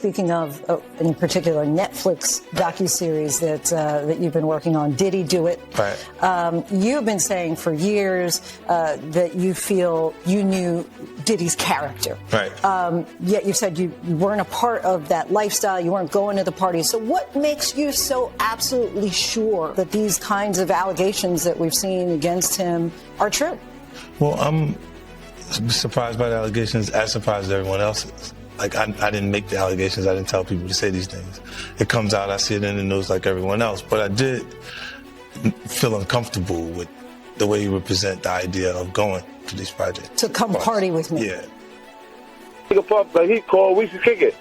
speaking of, in particular, Netflix docuseries that you've been working on, Diddy Do It. Right. You've been saying for years that you feel you knew Diddy's character. Right. Yet you said you weren't a part of that lifestyle. You weren't going to the parties. So what makes you so absolutely sure that these kinds of allegations that we've seen against him are true? Well, I'm surprised by the allegations, as surprised as everyone else is. Like, I didn't make the allegations. I didn't tell people to say these things. It comes out, I see it in the news like everyone else. But I did feel uncomfortable with the way you represent the idea of going to these projects. To come party with me. Yeah. Nigga Puff, like, he called, we should kick it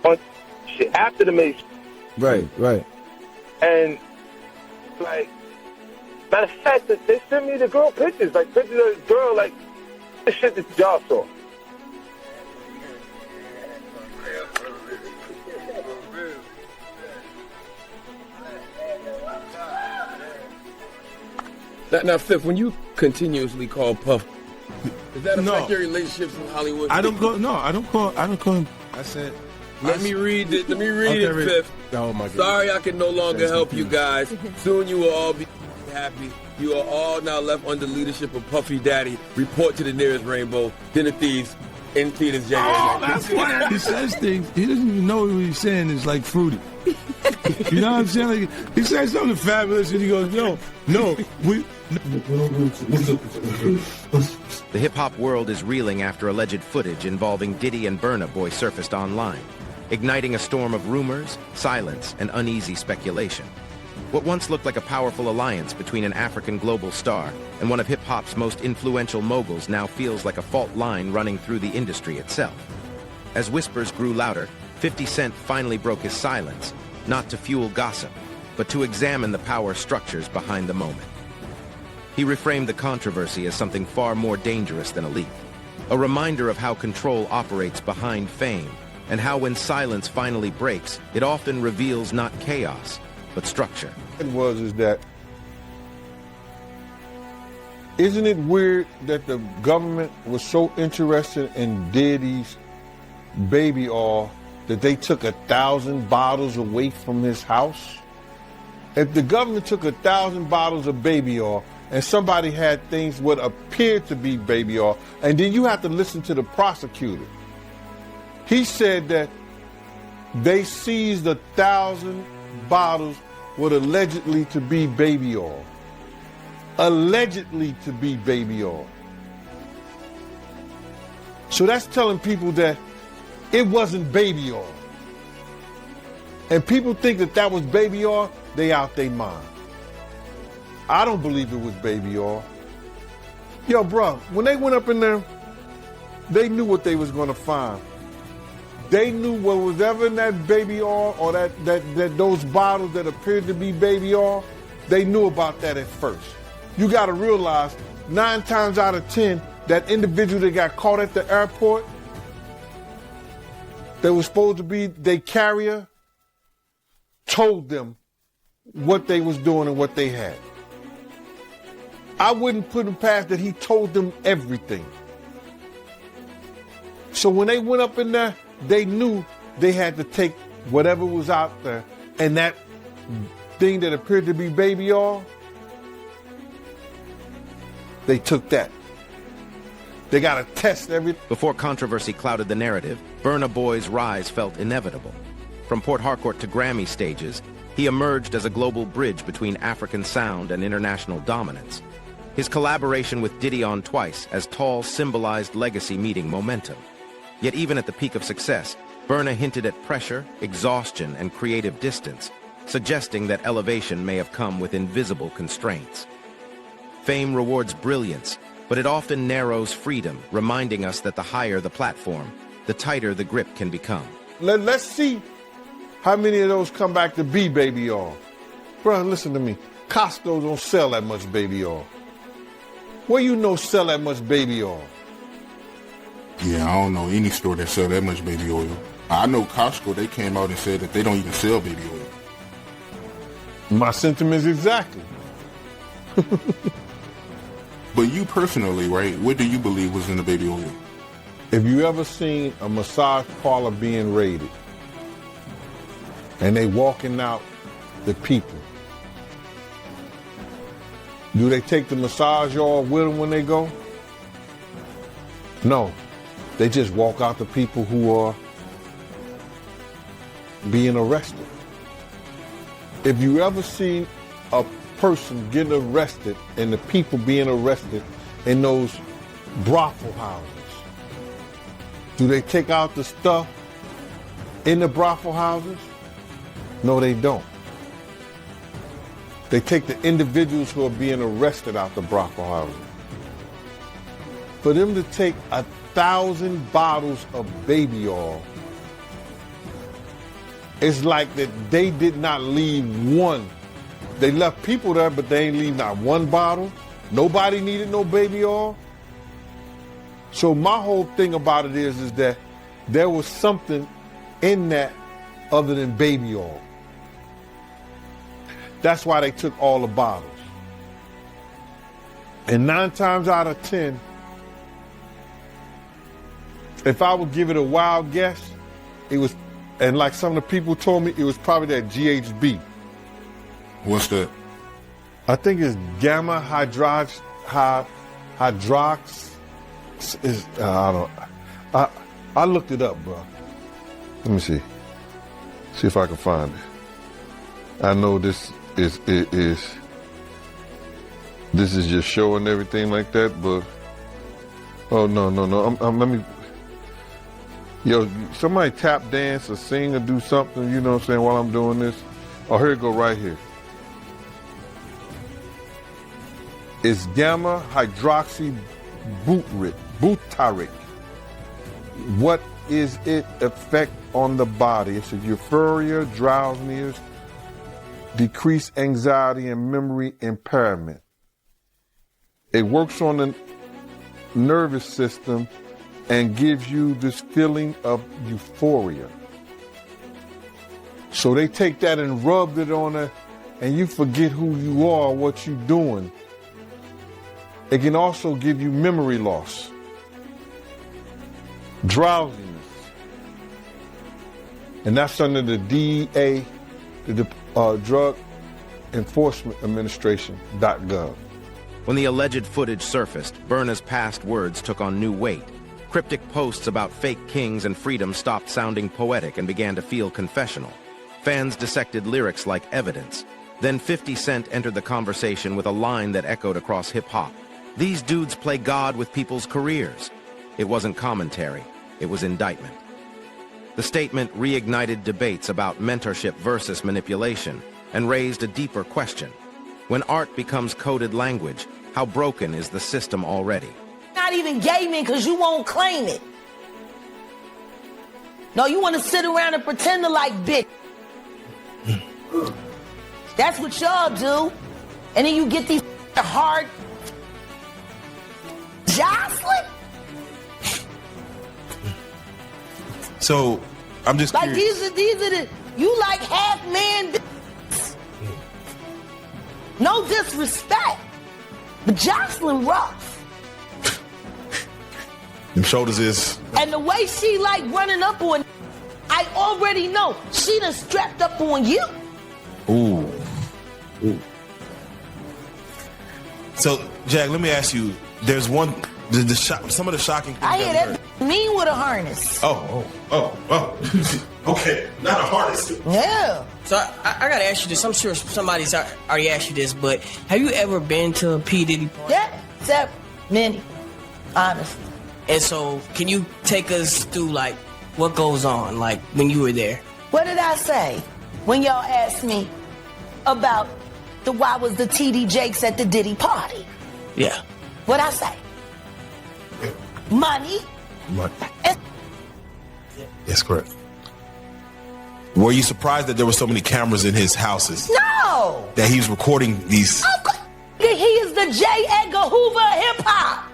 on shit after the Mace. Right, right. And, like, matter of fact, they sent me the girl pictures, like, pictures of the girl, like, the shit that y'all saw. Now, Fifth, when you continuously call Puff, does that affect your relationships in Hollywood? I don't call him. I said, Let me read it, Fifth. Oh my God. Sorry I can no longer help you guys. Soon you will all be happy. You are all now left under leadership of Puffy Daddy. Report to the nearest rainbow. Dinner Thieves in theaters January. Oh, that's why he says things. He doesn't even know what he's saying is like fruity. You know what I'm saying? Like, he says something fabulous and he goes, no, we... The hip-hop world is reeling after alleged footage involving Diddy and Burna Boy surfaced online, igniting a storm of rumors, silence, and uneasy speculation. What once looked like a powerful alliance between an African global star and one of hip-hop's most influential moguls now feels like a fault line running through the industry itself. As whispers grew louder, 50 Cent finally broke his silence, not to fuel gossip, but to examine the power structures behind the moment. He reframed the controversy as something far more dangerous than a leak, a reminder of how control operates behind fame, and how when silence finally breaks, it often reveals not chaos, but structure. Isn't it weird that the government was so interested in Diddy's baby oil that they took 1,000 bottles away from his house? If the government took 1,000 bottles of baby oil and somebody had things what appeared to be baby oil, and then you have to listen to the prosecutor. He said that they seized 1,000 bottles what allegedly to be baby oil. Allegedly to be baby oil. So that's telling people that it wasn't baby oil. And people think that that was baby oil, they out their mind. I don't believe it was baby oil. Yo, bro, when they went up in there, they knew what they was gonna find. They knew what was ever in that baby oil or that those bottles that appeared to be baby oil, they knew about that at first. You gotta realize 9 times out of 10, that individual that got caught at the airport, that was supposed to be their carrier, told them what they was doing and what they had. I wouldn't put him past that he told them everything. So when they went up in there, they knew they had to take whatever was out there, and that thing that appeared to be baby oil, they took that. They got to test everything. Before controversy clouded the narrative, Burna Boy's rise felt inevitable. From Port Harcourt to Grammy stages, he emerged as a global bridge between African sound and international dominance. His collaboration with Diddy on Twice as Tall symbolized legacy meeting momentum. Yet even at the peak of success, Burna hinted at pressure, exhaustion, and creative distance, suggesting that elevation may have come with invisible constraints. Fame rewards brilliance, but it often narrows freedom, reminding us that the higher the platform, the tighter the grip can become. Let's see how many of those come back to be baby oil. Bro, listen to me. Costco don't sell that much baby oil. Where you know sell that much baby oil? Yeah, I don't know any store that sell that much baby oil. I know Costco, they came out and said that they don't even sell baby oil. My sentiments exactly. But you personally, right, what do you believe was in the baby oil? If you ever seen a massage parlor being raided, and they walking out the people. Do they take the massage oil with them when they go? No. They just walk out the people who are being arrested. If you ever seen a person getting arrested and the people being arrested in those brothel houses, do they take out the stuff in the brothel houses? No, they don't. They take the individuals who are being arrested out the brothel houses. For them to take 1,000 bottles of baby oil, it's like that they did not leave one. They left people there, but they ain't leave not one bottle. Nobody needed no baby oil. So my whole thing about it is that there was something in that other than baby oil. That's why they took all the bottles. And 9 times out of 10, if I would give it a wild guess, it was, and like some of the people told me, it was probably that GHB. What's that? I think it's gamma hydrox. I looked it up, bro. Let me see. See if I can find it. I know this is just showing everything like that, but oh no. Let me. Yo, somebody tap dance or sing or do something, you know what I'm saying, while I'm doing this. Oh, here it go right here. It's gamma hydroxy butyric. What is it effect on the body? It's a euphoria, drowsiness, decreased anxiety, and memory impairment. It works on the nervous system and gives you this feeling of euphoria. So they take that and rub it on it, and you forget who you are, what you're doing. It can also give you memory loss, drowsiness. And that's under the DEA, the Drug Enforcement Administration.gov. When the alleged footage surfaced, Burna's past words took on new weight. Cryptic posts about fake kings and freedom stopped sounding poetic and began to feel confessional. Fans dissected lyrics like evidence. Then 50 Cent entered the conversation with a line that echoed across hip-hop. These dudes play God with people's careers. It wasn't commentary, it was indictment. The statement reignited debates about mentorship versus manipulation and raised a deeper question. When art becomes coded language, how broken is the system already? Not even gaming because you won't claim it. No, you want to sit around and pretend to like bitch. That's what y'all do. And then you get these hard jostling. So I'm just like curious. these are the you like half man. No disrespect, but Jocelyn rough. Them shoulders is. And the way she like running up on, I already know she done strapped up on you. Ooh. So, Jack, let me ask you. There's one. Some of the shocking things. I hear that mean with a harness. Oh. Okay, not a harness. Yeah. So I gotta ask you this. I'm sure somebody's already asked you this, but have you ever been to a P. Diddy party? Yeah, except many, honestly. And so, can you take us through like what goes on, like when you were there? What did I say when y'all asked me about why was the TD Jakes at the Diddy party? Yeah. What'd I say? Money. Yes, correct. Were you surprised that there were so many cameras in his houses? No. That he was recording these? Of course. He is the J. Edgar Hoover of hip hop.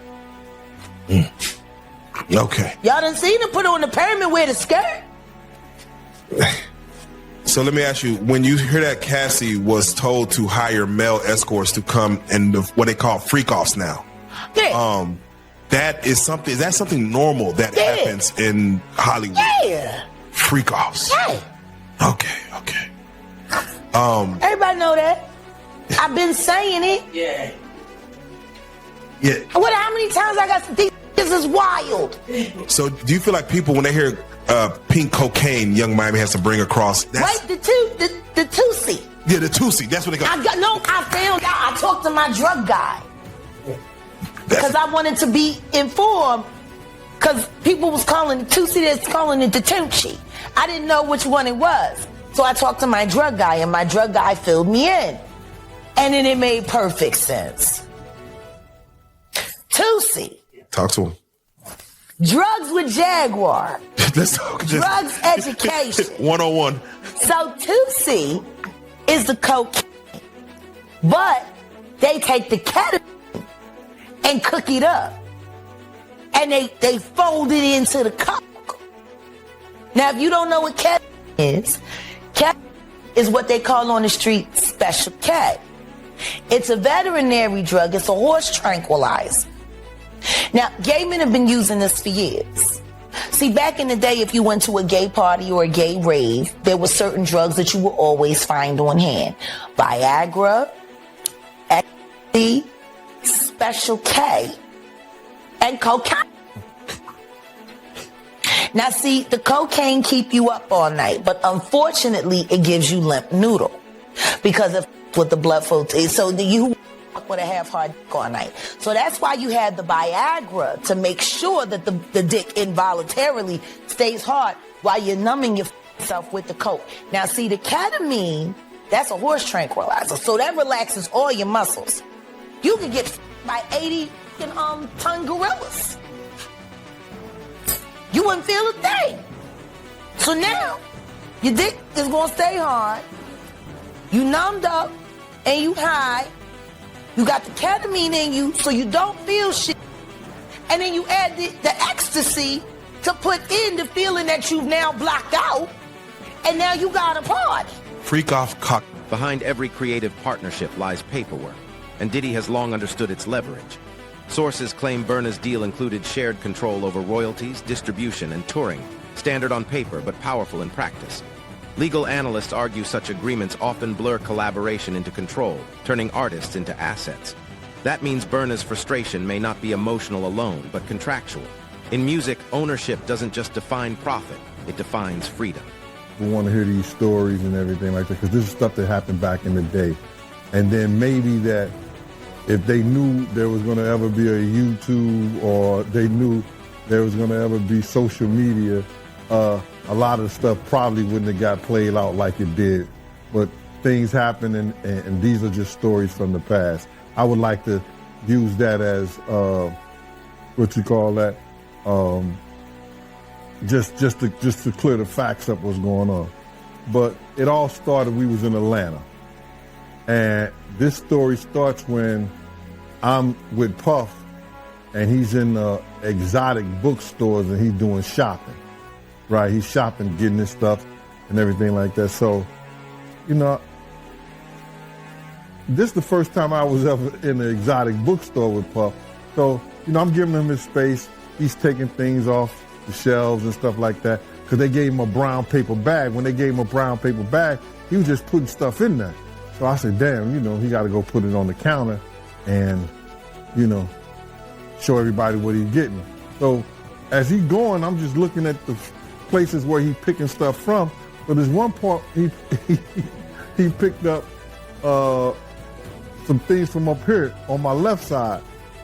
Okay. Y'all done seen him put on the pyramid with a skirt? So let me ask you, when you hear that Cassie was told to hire male escorts to come and what they call freak-offs now, yeah. Is that something normal that happens in Hollywood? Yeah. Freak-offs. Yeah. Okay. Everybody know that. I've been saying it. Yeah. What? How many times I got? This is wild. So do you feel like people, when they hear pink cocaine, Young Miami has to bring across? Wait, the Tusi. Yeah, the Tusi. That's what they got. I found out. I talked to my drug guy because I wanted to be informed. Because people was calling the Tusi, that's calling it the Tunchi. I didn't know which one it was. So I talked to my drug guy, and my drug guy filled me in. And then it made perfect sense. Tusi. Talk to him. Drugs with Jaguar. Let's talk. Drugs education. 101. So Tusi is the cocaine. But they take the ketamine and cook it up. And they fold it into the coke. Now, if you don't know what ketamine is what they call on the street Special K. It's a veterinary drug. It's a horse tranquilizer. Now, gay men have been using this for years. See, back in the day, if you went to a gay party or a gay rave, there were certain drugs that you would always find on hand. Viagra, ecstasy, Special K, and cocaine. Now, see, the cocaine keep you up all night, but unfortunately, it gives you limp noodle because of with the blood flow. So you with a half-hard dick all night. So that's why you had the Viagra to make sure that the dick involuntarily stays hard while you're numbing yourself with the coke. Now, see, the ketamine, that's a horse tranquilizer, so that relaxes all your muscles. You can get by 80-ton gorillas. You wouldn't feel a thing. So now, your dick is going to stay hard. You numbed up and you high. You got the ketamine in you so you don't feel shit. And then you add the ecstasy to put in the feeling that you've now blocked out. And now you got a party. Freak off cock. Behind every creative partnership lies paperwork, and Diddy has long understood its leverage. Sources claim Burna's deal included shared control over royalties, distribution, and touring, standard on paper but powerful in practice. Legal analysts argue such agreements often blur collaboration into control, turning artists into assets. That means Burna's frustration may not be emotional alone, but contractual. In music, ownership doesn't just define profit, it defines freedom. We want to hear these stories and everything like that, because this is stuff that happened back in the day. And then maybe that if they knew there was going to ever be a YouTube, or they knew there was going to ever be social media, a lot of the stuff probably wouldn't have got played out like it did. But things happen, and these are just stories from the past. I would like to use that as, what you call that, just to clear the facts up what's going on. But it all started, we was in Atlanta. And this story starts when I'm with Puff, and he's in exotic bookstores, and he's doing shopping, right? He's shopping, getting his stuff and everything like that. So, you know, this is the first time I was ever in an exotic bookstore with Puff. So, you know, I'm giving him his space. He's taking things off the shelves and stuff like that, because they gave him a brown paper bag. When they gave him a brown paper bag, he was just putting stuff in there. So I said, damn, you know, he got to go put it on the counter and, you know, show everybody what he's getting. So as he's going, I'm just looking at the places where he's picking stuff from. So there's one part he picked up some things from up here on my left side.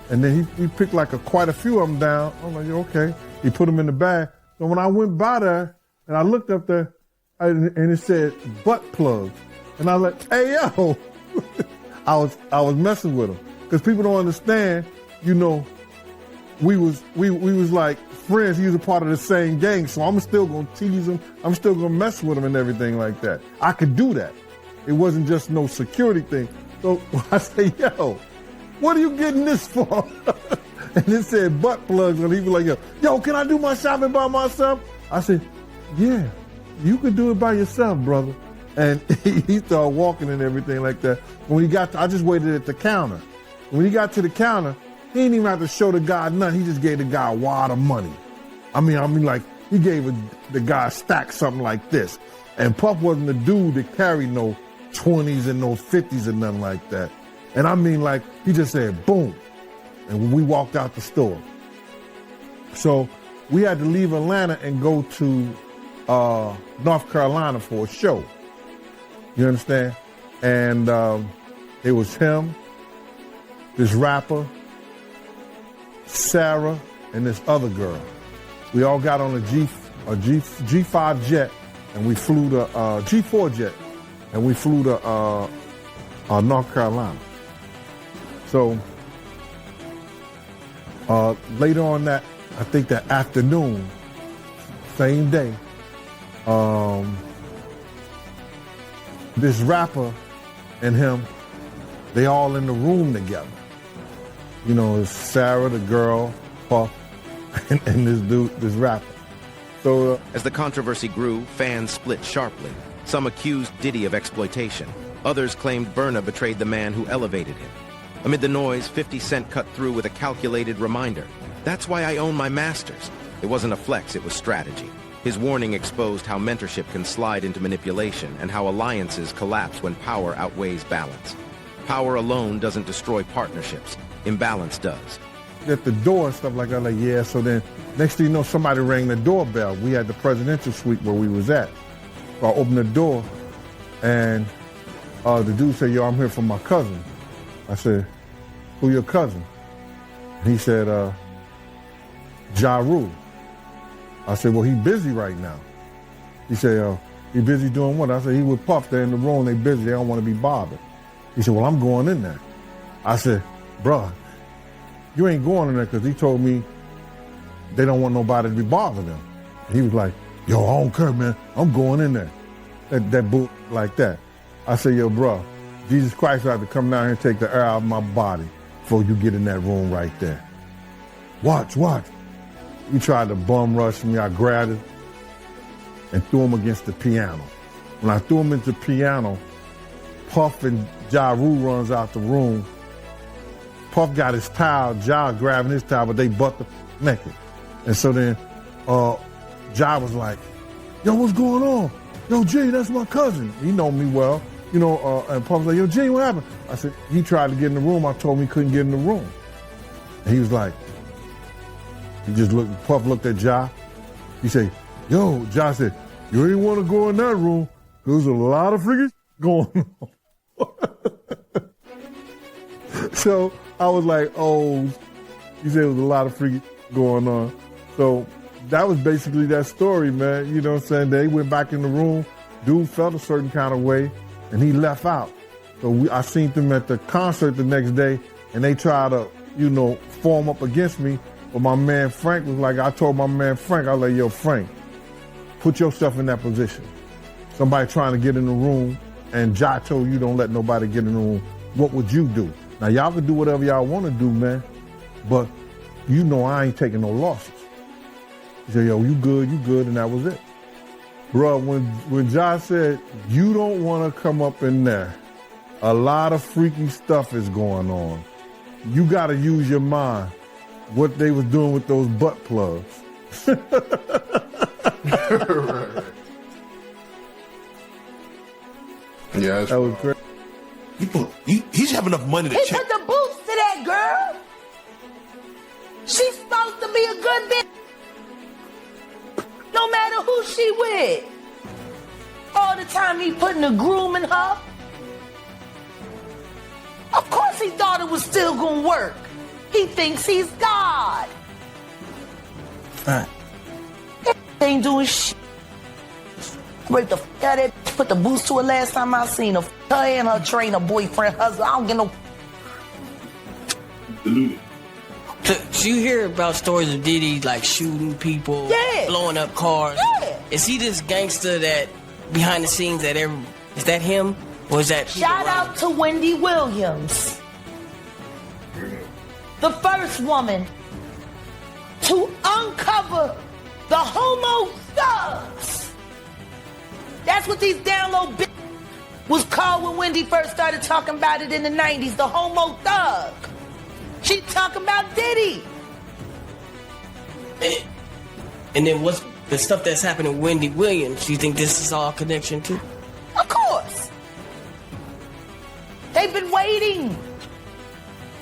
And then he picked like quite a few of them down. I'm like, okay. He put them in the bag. So when I went by there and I looked up there, and it said butt plugs. And I was like, hey, yo. I was messing with him. Because people don't understand, you know, we was like friends. He was a part of the same gang. So I'm still going to tease him. I'm still going to mess with him and everything like that. I could do that. It wasn't just no security thing. So I say, yo, what are you getting this for? And it said butt plugs. And he was like, yo, can I do my shopping by myself? I said, yeah, you could do it by yourself, brother. And he started walking and everything like that. When he got I just waited at the counter. When he got to the counter, he didn't even have to show the guy nothing. He just gave the guy a wad of money. I mean like he gave the guy a stack something like this. And Puff wasn't the dude that carried no 20s and no 50s and nothing like that. And I mean, like, he just said, boom. And we walked out the store. So we had to leave Atlanta and go to North Carolina for a show. You understand? And it was him, this rapper, Sarah, and this other girl. We all got on a G5 jet, and we flew to G4 jet, and we flew to North Carolina. So later on that, I think that afternoon, same day, this rapper and him, they all in the room together. You know, it's Sarah, the girl, Puff, and this dude, this rapper. So as the controversy grew, fans split sharply. Some accused Diddy of exploitation. Others claimed Burna betrayed the man who elevated him. Amid the noise, 50 Cent cut through with a calculated reminder. That's why I own my masters. It wasn't a flex, it was strategy. His warning exposed how mentorship can slide into manipulation and how alliances collapse when power outweighs balance. Power alone doesn't destroy partnerships. Imbalance does. At the door and stuff like that, like, yeah, so then next thing you know, somebody rang the doorbell. We had the presidential suite where we was at. So I opened the door, and the dude said, yo, I'm here for my cousin. I said, who your cousin? He said, Ja Rule. I said, well, he busy right now. He said, he busy doing what? I said, he with Puff. They're in the room, they busy, they don't want to be bothered. He said, well, I'm going in there. I said, bruh, you ain't going in there because he told me they don't want nobody to be bothering them. And he was like, yo, I don't care, man. I'm going in there. That boot like that. I said, yo, bruh, Jesus Christ will have to come down here and take the air out of my body before you get in that room right there. Watch. He tried to bum rush me. I grabbed him and threw him against the piano. When I threw him into the piano, Puff and Ja Rule runs out the room. Puff got his towel, Ja grabbing his towel, but they butt naked. And so then Ja was like, yo, what's going on? Yo, G, that's my cousin. He know me well. You know, and Puff was like, yo, G, what happened? I said, he tried to get in the room. I told him he couldn't get in the room. And he was like, he just looked, Puff looked at Ja. He said, yo, Ja said, you ain't want to go in that room. There's a lot of freaking going on. So I was like, oh, he said it was a lot of freaking going on. So that was basically that story, man. You know what I'm saying? They went back in the room. Dude felt a certain kind of way, and he left out. So I seen them at the concert the next day, and they tried to, you know, form up against me. But my man Frank was like, I told my man Frank, I was like, yo, Frank, put yourself in that position. Somebody trying to get in the room, and Ja told you don't let nobody get in the room. What would you do? Now, y'all can do whatever y'all want to do, man, but you know I ain't taking no losses. He said, yo, you good, and that was it. Bro, when Ja said, you don't want to come up in there, a lot of freaky stuff is going on. You got to use your mind. What they was doing with those butt plugs. Right. Yeah, that was great. He should have enough money to He check. put the boots to that girl. She's supposed to be a good bitch. No matter who she with. All the time he putting the groom in her. Of course he thought it was still gonna work. He thinks he's God. He ain't doing shit. Break the f out of it. Put the boots to her last time I seen her. Her and her trainer, boyfriend, husband. I don't get no. So you hear about stories of Diddy like shooting people, blowing up cars. Yeah. Is he this gangster that behind the scenes that is that him or is that Shout out to Wendy Williams, the first woman to uncover the homo thugs. That's what these down low bitches was called when Wendy first started talking about it in the 90s, the homo thug. She talking about Diddy. And then what's the stuff that's happening to Wendy Williams, do you think this is all connection too? Of course. They've been waiting.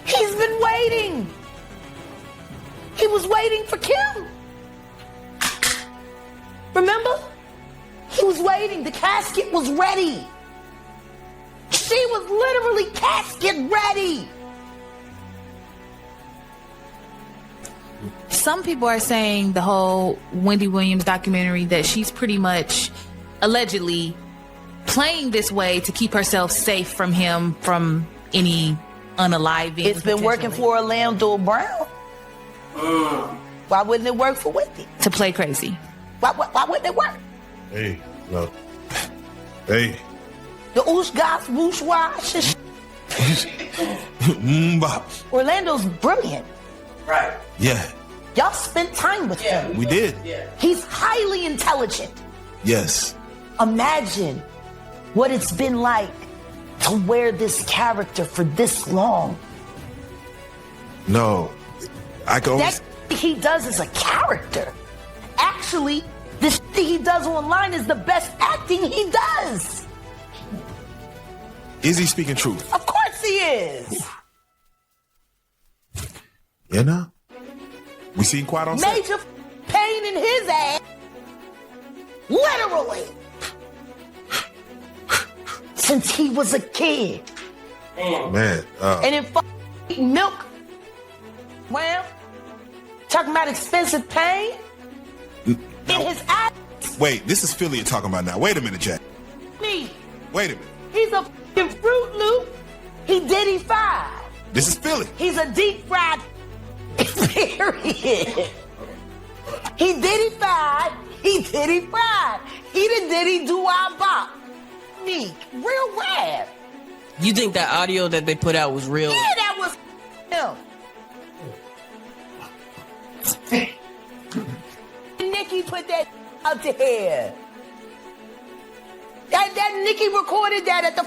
He's been waiting. He was waiting for Kim. Remember? He was waiting. The casket was ready. She was literally casket ready. Some people are saying the whole Wendy Williams documentary that she's pretty much allegedly playing this way to keep herself safe from him, from any unaliving. It's been working for Orlando Brown. Why wouldn't it work for Wendy? To play crazy. Why wouldn't it work? Hey, look. Hey. The oosh gosh whoosh wash. Orlando's brilliant. Right. Yeah. Y'all spent time with him. We did. He's highly intelligent. Yes. Imagine what it's been like to wear this character for this long. No. I can only... That he does is a character. Actually, this thing he does online is the best acting he does. Is he speaking truth? Of course he is. You know? We seen Quiet on set. Major pain in his ass. Literally. Since he was a kid. Man. And in milk. Well, talking about expensive pain. In his ass. Wait, this is Philly you're talking about now. Wait a minute, Jack. Me. Wait a minute. He's a f***ing Fruit Loop. He Diddy fried. This is Philly. He's a deep fried. Period. He Diddy fried. He Diddy fried. He the Diddy do our bop. Me. Real rad. You think that audio that they put out was real? Yeah, that was him. Nikki put that out there. That Nikki recorded that at the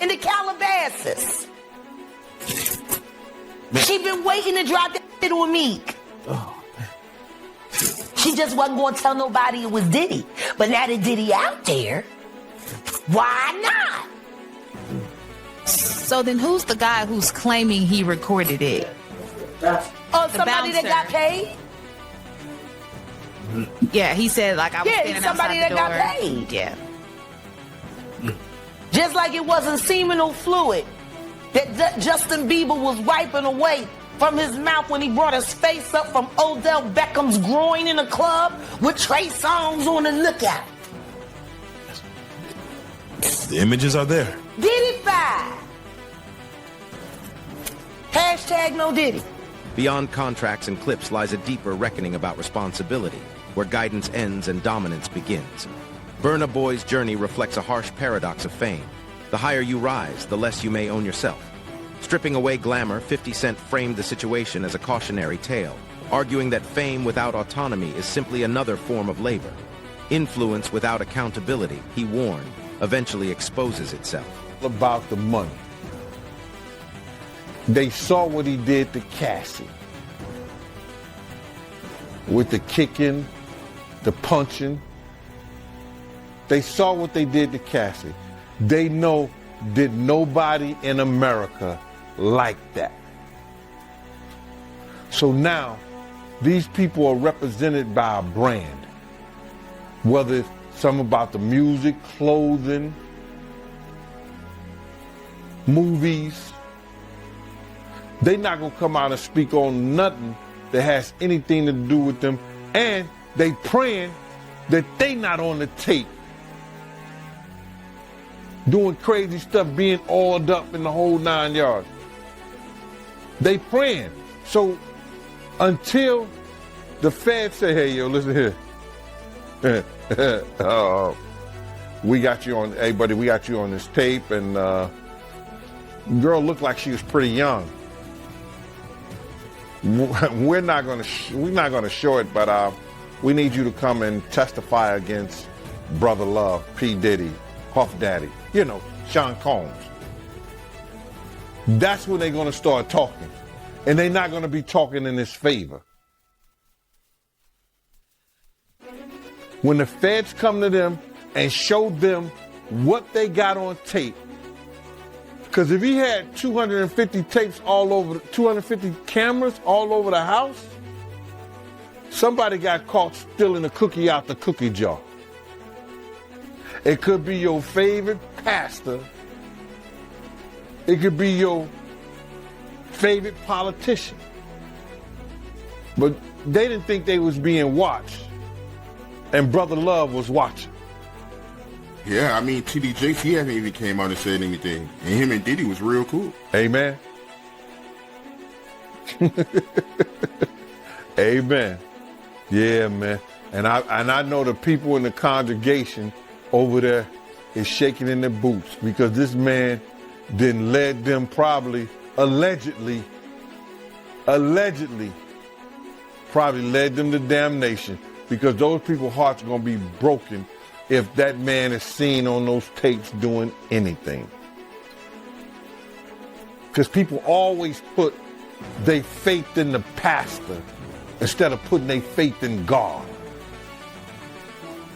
in the Calabasas. She been waiting to drop that shit on Meek. Oh, man. She just wasn't going to tell nobody it was Diddy. But now that Diddy out there, why not? So then who's the guy who's claiming he recorded it? Oh, somebody that got paid? Yeah, he said like I was standing somebody outside that the door. got paid. Yeah. Just like it wasn't seminal fluid that Justin Bieber was wiping away from his mouth when he brought his face up from Odell Beckham's groin in a club with Trey Songz on the lookout. The images are there. Diddy five. Hashtag no Diddy. Beyond contracts and clips lies a deeper reckoning about responsibility, where guidance ends and dominance begins. Burna Boy's journey reflects a harsh paradox of fame. The higher you rise, the less you may own yourself. Stripping away glamour, 50 Cent framed the situation as a cautionary tale, arguing that fame without autonomy is simply another form of labor. Influence without accountability, he warned, eventually exposes itself. About the money. They saw what he did to Cassie. With the kicking, the punching. They saw what they did to Cassie. They know that nobody in America liked that. So now, these people are represented by a brand. Whether it's some about the music, clothing, movies. They're not gonna come out and speak on nothing that has anything to do with them. And they praying that they not on the tape doing crazy stuff, being oiled up in the whole 9 yards. They praying. So until the feds say, hey, yo, listen here. We got you on, hey, buddy, we got you on this tape. And girl looked like she was pretty young. We're not gonna show it, but we need you to come and testify against Brother Love, P. Diddy, Puff Daddy, you know, Sean Combs. That's when they're gonna start talking. And they're not gonna be talking in his favor. when the feds come to them and show them what they got on tape. Because if he had 250 tapes all over, 250 cameras all over the house, somebody got caught stealing a cookie out the cookie jar. It could be your favorite pastor. It could be your favorite politician. But they didn't think they was being watched. And Brother Love was watching. Yeah, I mean, T.D. Jakes, he hasn't even came out and said anything. And him and Diddy was real cool. Amen. Amen. Yeah, man. And I know the people in the congregation over there is shaking in their boots because this man then led them probably, allegedly led them to damnation because those people's hearts are going to be broken if that man is seen on those tapes doing anything. Because people always put their faith in the pastor instead of putting their faith in God.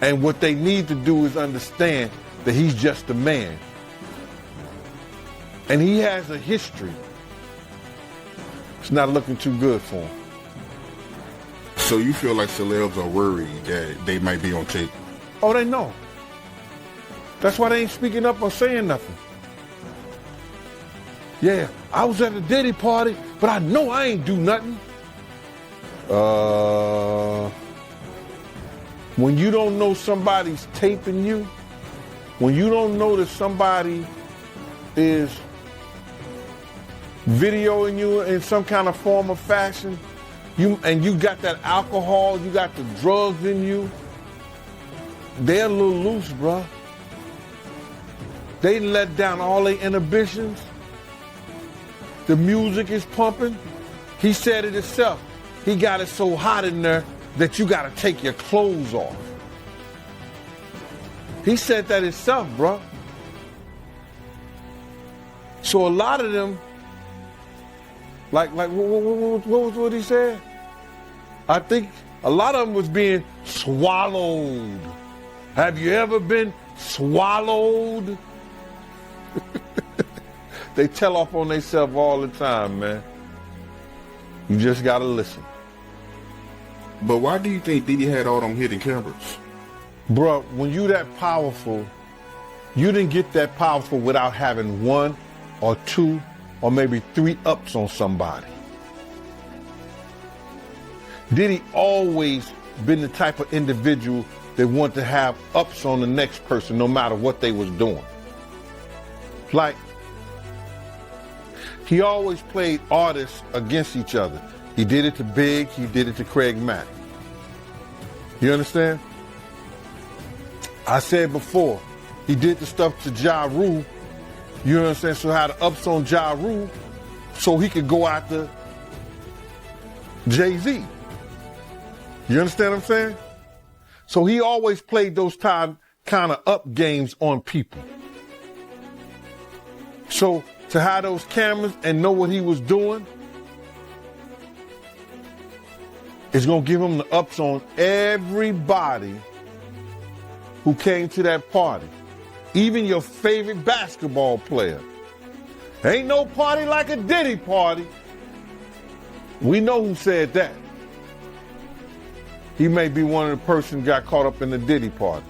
And what they need to do is understand that he's just a man. And he has a history. It's not looking too good for him. So you feel like celebs are worried that they might be on tape? Oh, they know. That's why they ain't speaking up or saying nothing. Yeah, I was at a Diddy party, but I know I ain't do nothing. When you don't know somebody's taping you, when you don't know that somebody is videoing you in some kind of form or fashion, you got that alcohol, you got the drugs in you, they're a little loose, bruh. They let down all their inhibitions. The music is pumping. He said it himself. He got it so hot in there that you got to take your clothes off. He said that himself, bruh. So a lot of them, like what he said? I think a lot of them was being swallowed. Have you ever been swallowed? They tell off on themselves all the time, man. You just gotta listen. But why do you think Diddy had all them hidden cameras? Bruh, when you that powerful, you didn't get that powerful without having 1 or 2 or maybe 3 ups on somebody. Diddy always been the type of individual that want to have ups on the next person no matter what they was doing. Like, he always played artists against each other. He did it to Big, he did it to Craig Mack. You understand? I said before, he did the stuff to Ja Rule, you understand, so had the ups on Ja Rule so he could go after Jay-Z. You understand what I'm saying? So he always played those kind of up games on people. So to have those cameras and know what he was doing, it's going to give him the ups on everybody who came to that party. Even your favorite basketball player. Ain't no party like a Diddy party. We know who said that. He may be one of the persons got caught up in the Diddy party.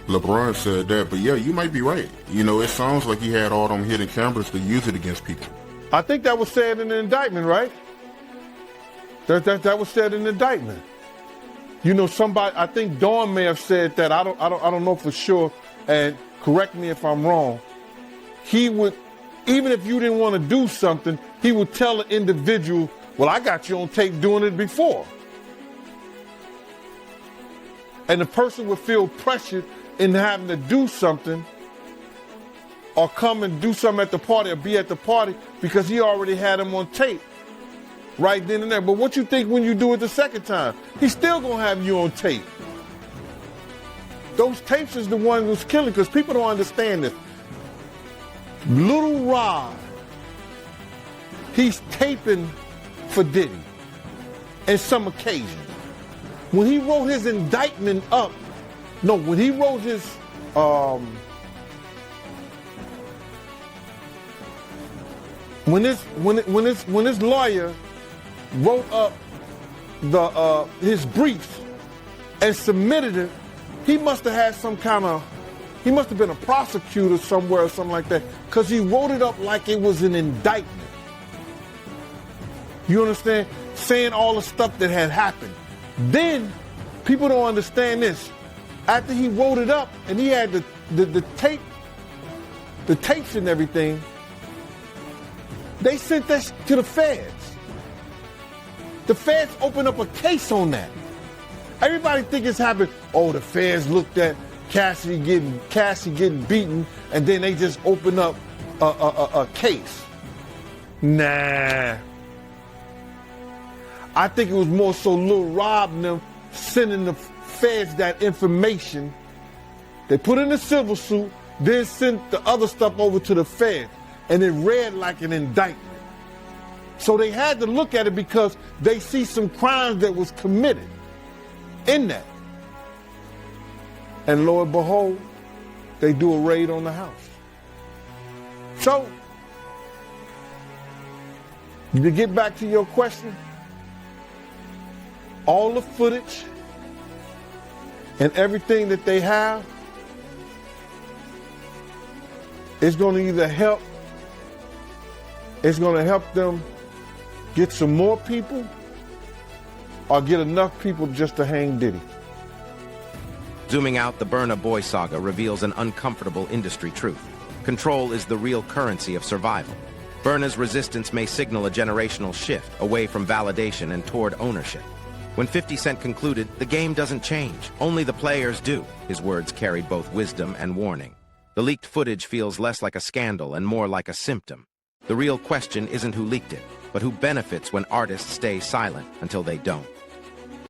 LeBron said that, but yeah, you might be right. You know, it sounds like he had all them hidden cameras to use it against people. I think that was said in the indictment, right? That was said in the indictment. You know, somebody, I think Dawn may have said that. I don't know for sure, and correct me if I'm wrong. He would, even if you didn't want to do something, he would tell an individual, well, I got you on tape doing it before. And the person would feel pressured in having to do something or come and do something at the party or be at the party because he already had him on tape right then and there. But what you think when you do it the second time? He's still going to have you on tape. Those tapes is the one who's killing because people don't understand this. Little Rod, he's taping for Diddy in some occasions. when he wrote his indictment up, no, when he wrote his, when his lawyer wrote up his briefs and submitted it, he must have had some kind of, he must have been a prosecutor somewhere or something like that, because he wrote it up like it was an indictment. You understand? Saying all the stuff that had happened. Then, people don't understand this. After he wrote it up and he had the tapes and everything, they sent that to the feds. The feds opened up a case on that. Everybody think it's happened. Oh, the feds looked at Cassie getting beaten, and then they just opened up a case. Nah. I think it was more so Lil Rob and them sending the feds that information. They put in a civil suit, then sent the other stuff over to the feds, and it read like an indictment. So they had to look at it because they see some crimes that was committed in that. And lo and behold, they do a raid on the house. So, to get back to your question, all the footage and everything that they have is going to either help, it's going to help them get some more people or get enough people just to hang Diddy. Zooming out, the Burna Boy saga reveals an uncomfortable industry truth. Control is the real currency of survival. Burna's resistance may signal a generational shift away from validation and toward ownership. When 50 Cent concluded, the game doesn't change, only the players do. His words carried both wisdom and warning. The leaked footage feels less like a scandal and more like a symptom. The real question isn't who leaked it, but who benefits when artists stay silent until they don't.